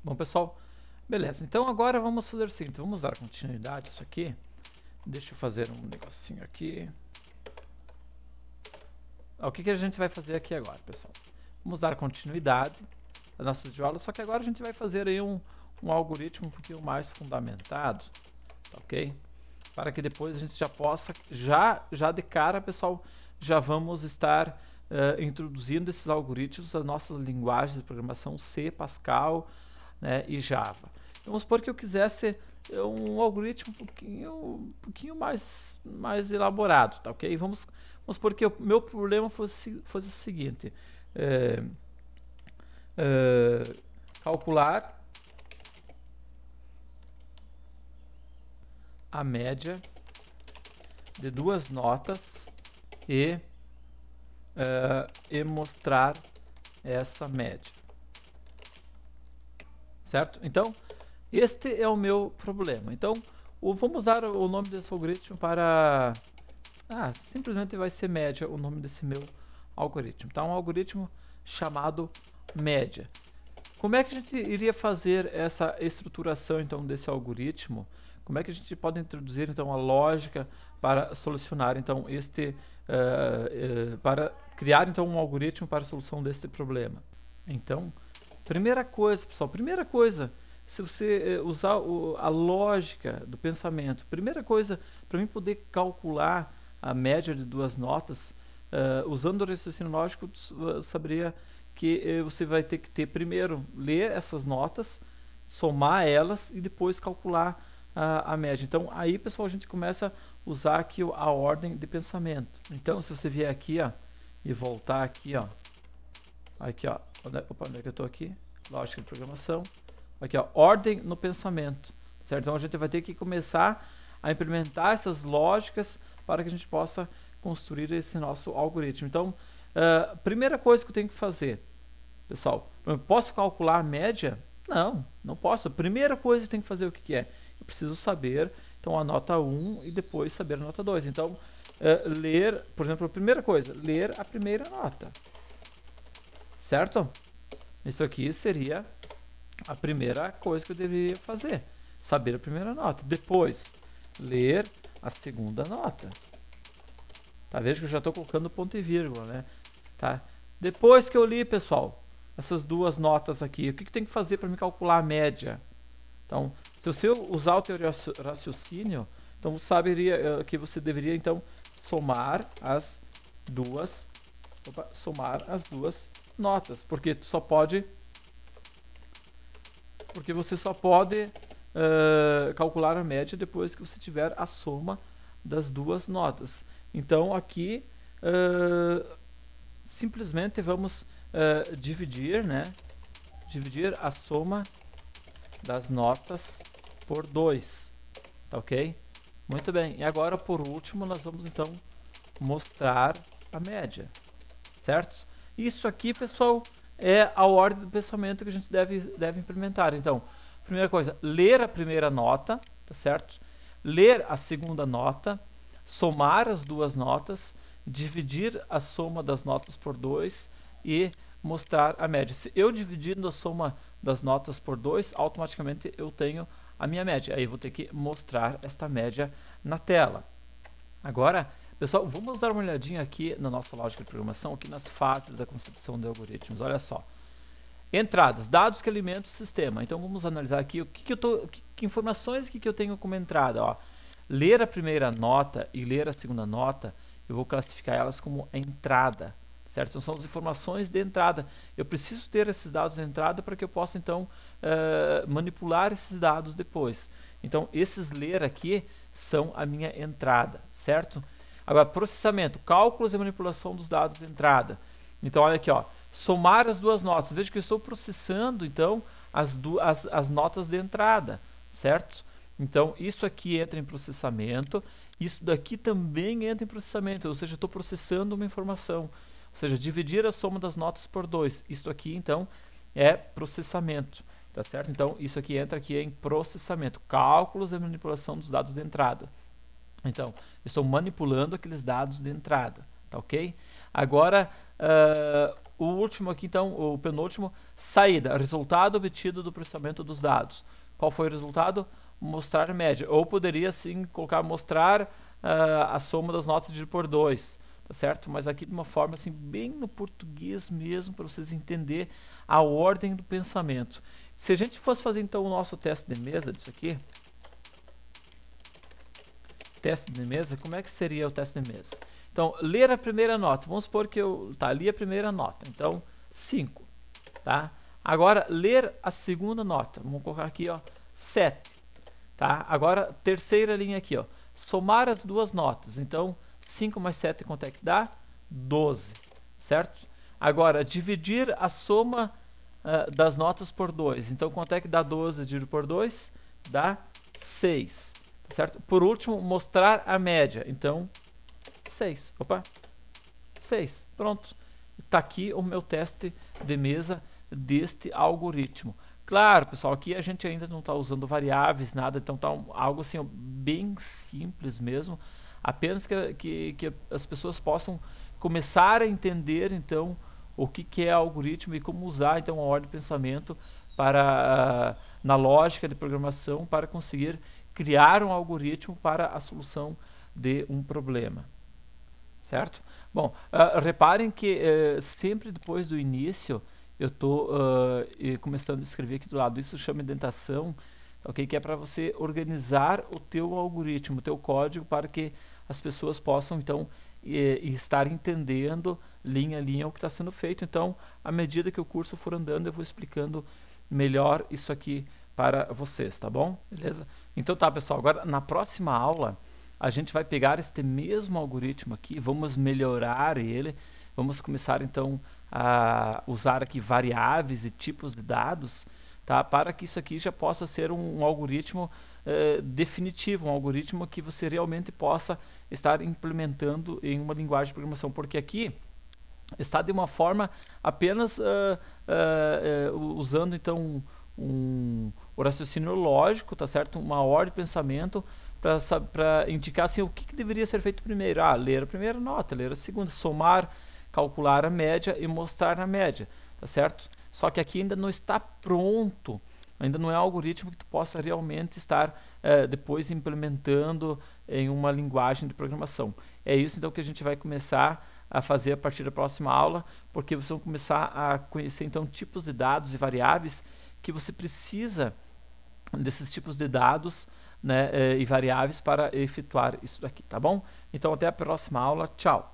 Bom, pessoal, beleza. Então agora vamos fazer o seguinte, vamos dar continuidade a isso aqui. Deixa eu fazer um negocinho aqui. O que a gente vai fazer aqui agora, pessoal? Vamos dar continuidade às nossas videoaulas, só que agora a gente vai fazer aí um algoritmo um pouquinho mais fundamentado, tá ok? Para que depois a gente já possa, já de cara, pessoal, já vamos estar introduzindo esses algoritmos às nossas linguagens de programação C, Pascal, né, e Java. Então, vamos supor que eu quisesse um algoritmo um pouquinho mais elaborado, tá ok? Vamos supor que o meu problema fosse o seguinte: calcular a média de duas notas e mostrar essa média, certo? Então, este é o meu problema. Então, vamos dar o nome desse algoritmo para... simplesmente vai ser média o nome desse meu algoritmo. Então, um algoritmo chamado média. Como é que a gente iria fazer essa estruturação então desse algoritmo? Como é que a gente pode introduzir então a lógica para solucionar então para criar então um algoritmo para a solução deste problema? Então, primeira coisa, pessoal, se você usar a lógica do pensamento, primeira coisa, para mim poder calcular a média de duas notas, usando o raciocínio lógico, eu saberia que você vai ter que primeiro ler essas notas, somar elas e depois calcular a média. Então, aí, pessoal, a gente começa a usar aqui a ordem de pensamento. Então, se você vier aqui, ó, e voltar aqui, ó, onde é que eu estou aqui? Lógica de programação. Aqui, ó, ordem no pensamento, certo? Então a gente vai ter que começar a implementar essas lógicas para que a gente possa construir esse nosso algoritmo. Então, primeira coisa que eu tenho que fazer, pessoal, eu posso calcular a média? Não, não posso. A primeira coisa que eu tenho que fazer o que é? Eu preciso saber, então, a nota 1 e depois saber a nota 2. Então, ler, por exemplo, a primeira coisa, ler a primeira nota, certo? Isso aqui seria a primeira coisa que eu deveria fazer, saber a primeira nota. Depois, ler a segunda nota. Tá, veja que eu já estou colocando ponto e vírgula, né? Tá? Depois que eu li, pessoal, essas duas notas aqui, o que tem que fazer para me calcular a média? Então, se você usar o teu raciocínio, então você saberia que você deveria então somar as duas notas, porque você só pode calcular a média depois que você tiver a soma das duas notas. Então aqui simplesmente vamos dividir, né? Dividir a soma das notas por 2, tá ok? Muito bem, e agora por último nós vamos então mostrar a média, certo? Isso aqui, pessoal, é a ordem do pensamento que a gente deve implementar. Então, primeira coisa, ler a primeira nota, tá certo? Ler a segunda nota, somar as duas notas, dividir a soma das notas por 2 e mostrar a média. Se eu dividindo a soma das notas por 2, automaticamente eu tenho a minha média. Aí eu vou ter que mostrar esta média na tela. Agora, pessoal, vamos dar uma olhadinha aqui na nossa lógica de programação, aqui nas fases da concepção de algoritmos. Olha só. Entradas, dados que alimentam o sistema. Então vamos analisar aqui que informações que eu tenho como entrada. Ó. Ler a primeira nota e ler a segunda nota, eu vou classificar elas como entrada, certo? Então, são as informações de entrada. Eu preciso ter esses dados de entrada para que eu possa então manipular esses dados depois. Então esses ler aqui são a minha entrada, certo? Agora, processamento, cálculos e manipulação dos dados de entrada. Então olha aqui, ó, somar as duas notas. Veja que eu estou processando então as notas de entrada, certo? Então isso aqui entra em processamento, isso daqui também entra em processamento, ou seja, eu estou processando uma informação, ou seja, dividir a soma das notas por 2. Isso aqui então é processamento, tá certo? Então isso aqui entra aqui em processamento, cálculos e manipulação dos dados de entrada. Então, eu estou manipulando aqueles dados de entrada, tá ok? Agora, o último aqui, então, o penúltimo, saída, resultado obtido do processamento dos dados. Qual foi o resultado? Mostrar média. Ou poderia, sim, colocar mostrar a soma das notas dividido por 2, tá certo? Mas aqui de uma forma, assim, bem no português mesmo, para vocês entenderem a ordem do pensamento. Se a gente fosse fazer, então, o nosso teste de mesa disso aqui, teste de mesa, como é que seria o teste de mesa? Então, ler a primeira nota. Vamos supor que eu li a primeira nota. Então, 5. Tá? Agora, ler a segunda nota. Vamos colocar aqui, ó, 7. Tá? Agora, terceira linha aqui, ó. Somar as duas notas. Então, 5 mais 7, quanto é que dá? 12. Certo? Agora, dividir a soma das notas por 2. Então, quanto é que dá 12 dividido por 2? Dá 6. Certo? Por último, mostrar a média. Então, 6. Opa! 6. Pronto. Está aqui o meu teste de mesa deste algoritmo. Claro, pessoal, aqui a gente ainda não está usando variáveis, nada, então está algo assim, ó, bem simples mesmo. Apenas que as pessoas possam começar a entender, então, o que é algoritmo e como usar, então, a ordem de pensamento para, na lógica de programação para conseguir criar um algoritmo para a solução de um problema. Certo? Bom, reparem que sempre depois do início eu estou começando a escrever aqui do lado. Isso chama indentação, ok? Que é para você organizar o teu algoritmo, o teu código, para que as pessoas possam então estar entendendo linha a linha o que está sendo feito. Então, à medida que o curso for andando, eu vou explicando melhor isso aqui para vocês, tá bom? Beleza? Então tá, pessoal, agora na próxima aula a gente vai pegar este mesmo algoritmo aqui, vamos melhorar ele, vamos começar então a usar aqui variáveis e tipos de dados, tá? Para que isso aqui já possa ser um algoritmo definitivo, um algoritmo que você realmente possa estar implementando em uma linguagem de programação, porque aqui está de uma forma apenas usando então o raciocínio lógico, tá certo? Uma ordem de pensamento para indicar assim, o que deveria ser feito primeiro. Ler a primeira nota, ler a segunda, somar, calcular a média e mostrar a média, tá certo? Só que aqui ainda não está pronto, ainda não é um algoritmo que tu possa realmente estar depois implementando em uma linguagem de programação. É isso então que a gente vai começar a fazer a partir da próxima aula, porque vocês vão começar a conhecer então tipos de dados e variáveis que você precisa desses tipos de dados, né, e variáveis para efetuar isso daqui, tá bom? Então até a próxima aula, tchau!